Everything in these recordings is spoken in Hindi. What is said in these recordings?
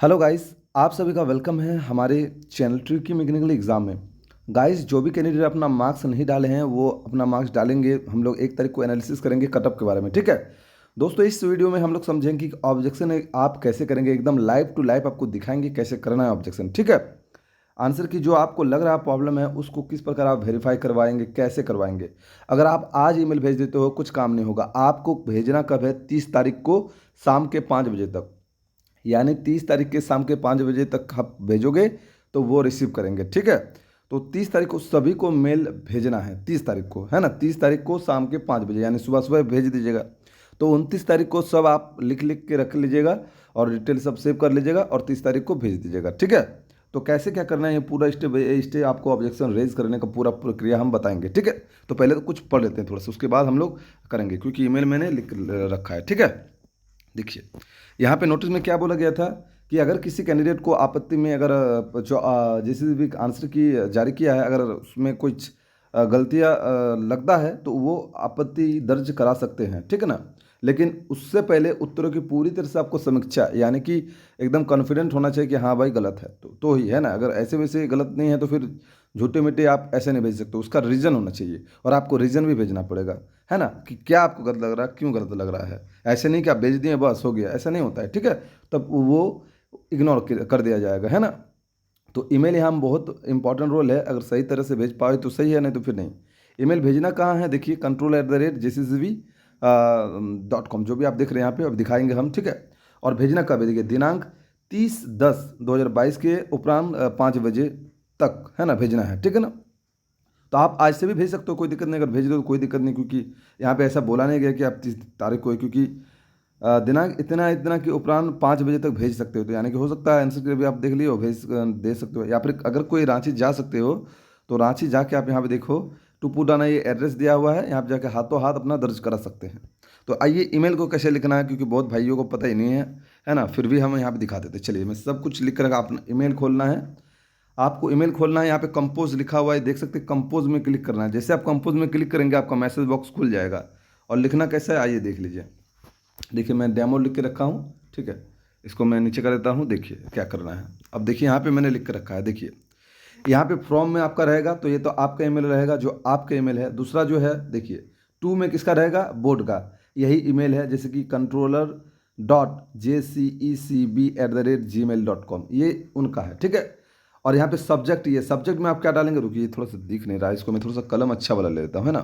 हेलो गाइस, आप सभी का वेलकम है हमारे चैनल ट्रिकी मैकेनिकल एग्ज़ाम में। गाइस, जो भी कैंडिडेट अपना मार्क्स नहीं डाले हैं वो अपना मार्क्स डालेंगे। हम लोग 1 तारीख को एनालिसिस करेंगे कटअप के बारे में, ठीक है दोस्तों। इस वीडियो में हम लोग समझेंगे कि ऑब्जेक्शन आप कैसे करेंगे, एकदम लाइव टू लाइव आपको दिखाएंगे कैसे करना है ऑब्जेक्शन, ठीक है। आंसर की जो आपको लग रहा है प्रॉब्लम है उसको किस प्रकार आप वेरीफाई करवाएंगे, कैसे करवाएंगे। अगर आप आज ईमेल भेज देते हो कुछ काम नहीं होगा। आपको भेजना कब है? 30 तारीख को शाम के 5 बजे तक, यानी 30 तारीख के शाम के 5 बजे तक आप भेजोगे तो वो रिसीव करेंगे, ठीक है। तो 30 तारीख को सभी को मेल भेजना है, 30 तारीख को, है ना। 30 तारीख को शाम के 5 बजे यानी सुबह सुबह भेज दीजिएगा। तो 29 तारीख को सब आप लिख लिख के रख लीजिएगा और डिटेल सब सेव कर लीजिएगा और 30 तारीख को भेज दीजिएगा, ठीक है। तो कैसे क्या करना है ये पूरा स्टेप बाय स्टेप आपको ऑब्जेक्शन रेज करने का पूरा प्रक्रिया हम बताएंगे, ठीक है। तो पहले तो कुछ पढ़ लेते हैं थोड़ा सा, उसके बाद हम लोग करेंगे, क्योंकि ईमेल मैंने लिख रखा है, ठीक है। देखिए, यहाँ पे नोटिस में क्या बोला गया था कि अगर किसी कैंडिडेट को आपत्ति में अगर जो जिस भी आंसर की जारी किया है, अगर उसमें कुछ गलतियाँ लगता है तो वो आपत्ति दर्ज करा सकते हैं, ठीक है ना। लेकिन उससे पहले उत्तरों की पूरी तरह से आपको समीक्षा, यानी कि एकदम कॉन्फिडेंट होना चाहिए कि हाँ भाई गलत है तो ही है ना। अगर ऐसे वैसे गलत नहीं है तो फिर झूठे मीठे आप ऐसे नहीं भेज सकते, उसका रीज़न होना चाहिए और आपको रीज़न भी भेजना पड़ेगा, है ना, कि क्या आपको गलत लग रहा है, क्यों गलत लग रहा है। ऐसे नहीं कि आप भेज दिए बस हो गया, ऐसा नहीं होता है, ठीक है। तब वो इग्नोर कर दिया जाएगा, है ना। तो ईमेल यहाँ हम बहुत इंपॉर्टेंट रोल है, अगर सही तरह से भेज पाए तो सही है, नहीं तो फिर नहीं। ईमेल भेजना कहाँ है? देखिए, control@jccb.com, जो भी आप देख रहे हैं यहाँ पे अब दिखाएंगे हम, ठीक है। और भेजना कब है? देखिए, दिनांक 30/10/2022 के उपरांत 5 बजे तक, है ना, भेजना है, ठीक है ना। तो आप आज से भी भेज सकते हो, कोई दिक्कत नहीं। अगर भेज दो तो कोई दिक्कत नहीं, क्योंकि यहाँ पे ऐसा बोला नहीं गया कि आप 30 तारीख को है, क्योंकि दिनांक इतना इतना के उपरांत 5 बजे तक भेज सकते हो। तो यानी कि हो सकता है आंसर के भी आप देख लियो, दे सकते हो। या फिर अगर कोई रांची जा सकते हो तो रांची जाके आप यहाँ पे देखो, टुपुडाना ये एड्रेस दिया हुआ है, यहाँ पे जाके हाथों हाथ अपना दर्ज करा सकते हैं। तो आइए, ईमेल को कैसे लिखना है, क्योंकि बहुत भाइयों को पता ही नहीं है ना, फिर भी हम यहाँ पे दिखा देते। चलिए, मैं सब कुछ लिख कर रखा, अपना ईमेल खोलना है। आपको ईमेल खोलना है, यहाँ पे कंपोज लिखा हुआ है, देख सकते हैं। कंपोज में क्लिक करना है। जैसे आप कंपोज में क्लिक करेंगे आपका मैसेज बॉक्स खुल जाएगा। और लिखना कैसा है आइए देख लीजिए। देखिए, मैं डेमो लिख के रखा हूँ, ठीक है। इसको मैं नीचे कर देता हूँ। देखिए क्या करना है। अब देखिए, यहाँ पे मैंने लिख के रखा है। देखिए, यहाँ पे फ्रॉम में आपका रहेगा, तो ये तो आपका ईमेल रहेगा जो आपका ईमेल है। दूसरा जो है, देखिए, टू में किसका रहेगा? बोर्ड का। यही ईमेल है, जैसे कि controller.jcecb@gmail.com, ये उनका है, ठीक है। और यहाँ पे सब्जेक्ट, ये सब्जेक्ट में आप क्या डालेंगे? रुकिए, ये थोड़ा सा दिख नहीं रहा है, इसको मैं थोड़ा सा कलम अच्छा वाला ले लेता हूँ, है ना,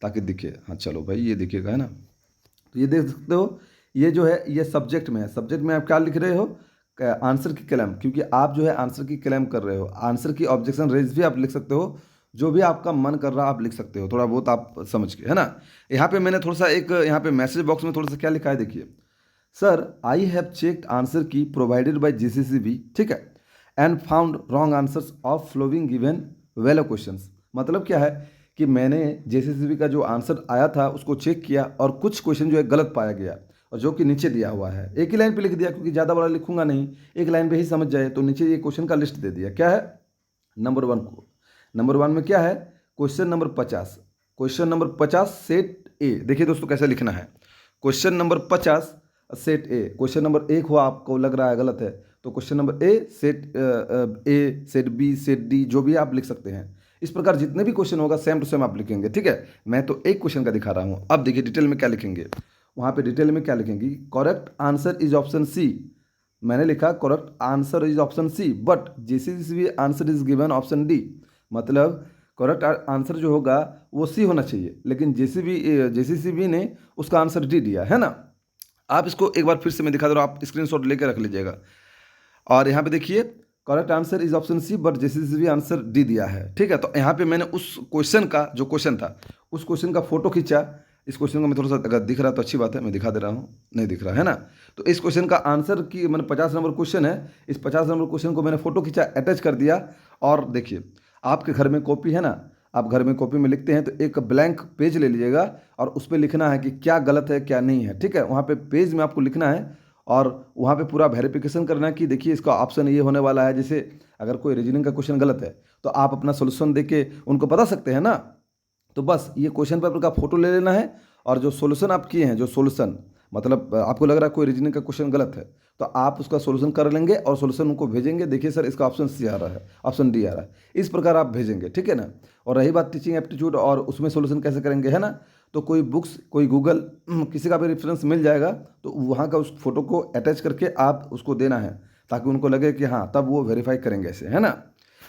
ताकि दिखे। हाँ चलो भाई, ये दिखेगा, है ना। तो ये देख सकते हो, ये जो है ये सब्जेक्ट में है। सब्जेक्ट में आप क्या लिख रहे हो? आंसर की क्लेम, क्योंकि आप जो है आंसर की क्लेम कर रहे हो। आंसर की ऑब्जेक्शन रेज भी आप लिख सकते हो, जो भी आपका मन कर रहा है आप लिख सकते हो, थोड़ा बहुत आप समझ के, है ना। यहाँ पे मैंने थोड़ा सा एक यहाँ पे मैसेज बॉक्स में थोड़ा सा क्या लिखा है, देखिए। Sir, I have checked answer key provided by GCCB, ठीक है, and found wrong answers of following given below questions. मतलब क्या है कि मैंने जेसीसीबी का जो आंसर आया था उसको चेक किया और कुछ क्वेश्चन जो है गलत पाया गया, और जो कि नीचे दिया हुआ है। एक ही लाइन पे लिख दिया, क्योंकि ज़्यादा बड़ा लिखूंगा नहीं, एक लाइन पे ही समझ जाए। तो नीचे ये क्वेश्चन का लिस्ट दे दिया। क्या है? नंबर 1 को, नंबर 1 में क्या है? Question number 50। क्वेश्चन नंबर 50 सेट ए। देखिए दोस्तों कैसे लिखना है। Question number 50 set A. Question number 1 हुआ, आपको लग रहा है गलत है, तो question number A, set B, set D, जो भी आप लिख सकते हैं। इस प्रकार जितने भी क्वेश्चन होगा सेम टू सेम आप लिखेंगे, ठीक है। मैं तो एक क्वेश्चन का दिखा रहा हूँ। अब देखिए डिटेल में क्या लिखेंगे। वहाँ पे डिटेल में क्या लिखेंगे? Correct answer is option C. मैंने लिखा correct answer is option C, but JCB answer is given option D. मतलब करेक्ट आंसर जो होगा वो सी होना चाहिए, लेकिन जेसीबी ने उसका आंसर डी दिया, है ना। आप इसको एक बार फिर से मैं दिखा दे रहा हूँ, आप स्क्रीनशॉट लेकर रख लीजिएगा। और यहाँ पे देखिए, correct answer is option C but JCB answer D दिया है, ठीक है। तो यहाँ पे मैंने उस क्वेश्चन का जो क्वेश्चन था उस क्वेश्चन का फोटो खींचा। इस क्वेश्चन को मैं थोड़ा सा, अगर दिख रहा तो अच्छी बात है, मैं दिखा दे रहा हूँ, नहीं दिख रहा है ना। तो इस क्वेश्चन का आंसर की मैंने 50 नंबर क्वेश्चन है, इस 50 नंबर क्वेश्चन को मैंने फोटो खींचा, अटैच कर दिया। और देखिए, आपके घर में कॉपी है ना, आप घर में कॉपी में लिखते हैं तो एक ब्लैंक पेज ले लीजिएगा और उस पर लिखना है कि क्या गलत है क्या नहीं है, ठीक है। वहाँ पे पेज में आपको लिखना है और वहाँ पे पूरा वेरिफिकेशन करना है कि देखिए इसका ऑप्शन ये होने वाला है। जैसे अगर कोई रीजनिंग का क्वेश्चन गलत है तो आप अपना सोल्यूशन दे के उनको बता सकते हैं ना। तो बस ये क्वेश्चन पेपर का फोटो ले लेना है और जो सोल्यूशन आप किए हैं, जो सोल्यूशन मतलब आपको लग रहा है कोई रीजनिंग का क्वेश्चन गलत है, तो आप उसका सोल्यूशन कर लेंगे और सोल्यूशन उनको भेजेंगे, देखिए सर इसका ऑप्शन सी आ रहा है, ऑप्शन डी आ रहा है, इस प्रकार आप भेजेंगे, ठीक है ना। और रही बात टीचिंग एप्टीट्यूड और उसमें सोल्यूशन कैसे करेंगे, है ना, तो कोई बुक्स, कोई गूगल, किसी का भी रेफरेंस मिल जाएगा, तो वहाँ का उस फोटो को अटैच करके आप उसको देना है, ताकि उनको लगे कि हाँ, तब वो वेरीफाई करेंगे ऐसे, है ना।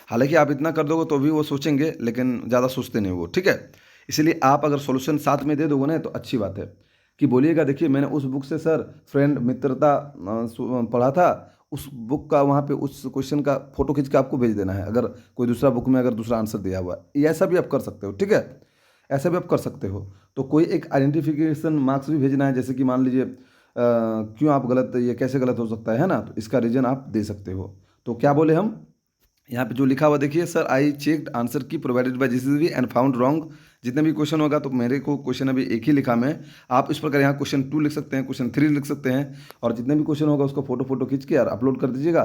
हालांकि आप इतना कर दोगे तो भी वो सोचेंगे, लेकिन ज़्यादा सोचते नहीं वो, ठीक है। इसीलिए आप अगर सॉल्यूशन साथ में दे दोगे ना तो अच्छी बात है, कि बोलिएगा देखिए मैंने उस बुक से सर फ्रेंड मित्रता पढ़ा था, उस बुक का वहाँ पे उस क्वेश्चन का फोटो खींच के आपको भेज देना है, अगर कोई दूसरा बुक में अगर दूसरा आंसर दिया हुआ है, ये ऐसा भी आप कर सकते हो, ठीक है, ऐसा भी आप कर सकते हो। तो कोई एक आइडेंटिफिकेशन मार्क्स भी भेजना है, जैसे कि मान लीजिए क्यों आप गलत, ये कैसे गलत हो सकता है ना, तो इसका रीजन आप दे सकते हो। तो क्या बोले हम, यहाँ पे जो लिखा हुआ देखिए, sir I checked answer key provided bye GCB and found wrong. जितने भी क्वेश्चन होगा, तो मेरे को क्वेश्चन अभी एक ही लिखा मैं, आप इस प्रकार यहाँ क्वेश्चन 2 लिख सकते हैं, क्वेश्चन 3 लिख सकते हैं, और जितने भी क्वेश्चन होगा उसको फोटो खींच के यार अपलोड कर दीजिएगा।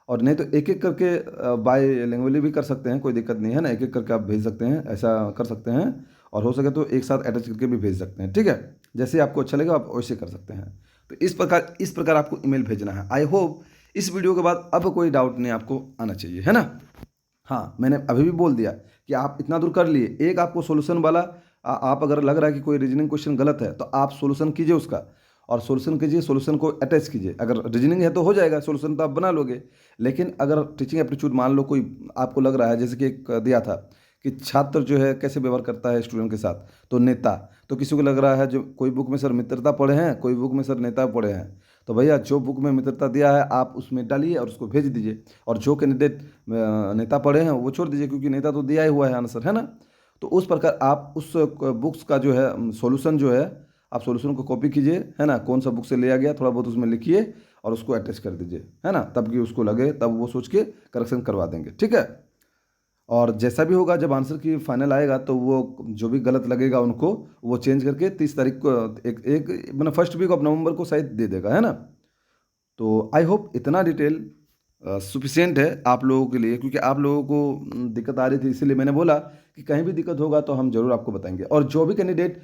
और नहीं तो एक एक करके बाय लैंग्वेज भी कर सकते हैं, कोई दिक्कत नहीं है ना, एक एक करके आप भेज सकते हैं, ऐसा कर सकते हैं। और हो सके तो एक साथ अटैच करके भी भेज सकते हैं, ठीक है, जैसे आपको अच्छा लगेगा आप वैसे कर सकते हैं। तो इस प्रकार आपको ईमेल भेजना है। आई होप इस वीडियो के बाद अब कोई डाउट नहीं आपको आना चाहिए, है ना। हाँ, मैंने अभी भी बोल दिया कि आप इतना दूर कर लिए, एक आपको सॉल्यूशन वाला आप अगर लग रहा है कि कोई रीजनिंग क्वेश्चन गलत है, तो आप सॉल्यूशन कीजिए उसका, और सॉल्यूशन कीजिए, सॉल्यूशन को अटैच कीजिए। अगर रीजनिंग है तो हो जाएगा, सॉल्यूशन तो आप बना लोगे। लेकिन अगर टीचिंग एप्टीट्यूड मान लो कोई आपको लग रहा है, जैसे कि एक दिया था कि छात्र जो है कैसे व्यवहार करता है स्टूडेंट के साथ, तो नेता, तो किसी को लग रहा है जो कोई बुक में सर मित्रता पढ़े हैं, कोई बुक में सर नेता पढ़े हैं, तो भैया जो बुक में मित्रता दिया है आप उसमें डालिए और उसको भेज दीजिए, और जो कैंडिडेट नेता पढ़े हैं वो छोड़ दीजिए, क्योंकि नेता तो दिया ही हुआ है आंसर, है ना। तो उस प्रकार आप उस बुक्स का जो है सॉल्यूशन जो है, आप सॉल्यूशन को कॉपी कीजिए, है ना, कौन सा बुक से लिया गया थोड़ा बहुत उसमें लिखिए और उसको अटैच कर दीजिए, है ना, तब कि उसको लगे, तब वो सोच के करेक्शन करवा देंगे, ठीक है। और जैसा भी होगा, जब आंसर की फाइनल आएगा तो वो जो भी गलत लगेगा उनको वो चेंज करके 30 तारीख को एक एक मतलब फर्स्ट वीक ऑफ नवंबर को शायद दे देगा, है ना। तो आई होप इतना डिटेल सफिशिएंट है आप लोगों के लिए, क्योंकि आप लोगों को दिक्कत आ रही थी, इसीलिए मैंने बोला कि कहीं भी दिक्कत होगा तो हम ज़रूर आपको बताएंगे। और जो भी कैंडिडेट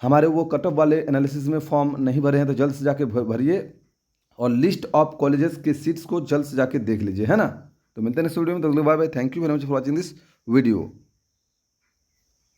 हमारे वो कट ऑफ वाले एनालिसिस में फॉर्म नहीं भरे हैं, तो जल्द से जाके भरिए, और लिस्ट ऑफ कॉलेजेस के सीट्स को जल्द से जाके देख लीजिए, है ना। तो मिलते हैं नेक्स्ट वीडियो में, तो bye bye, thank you very much for watching this video.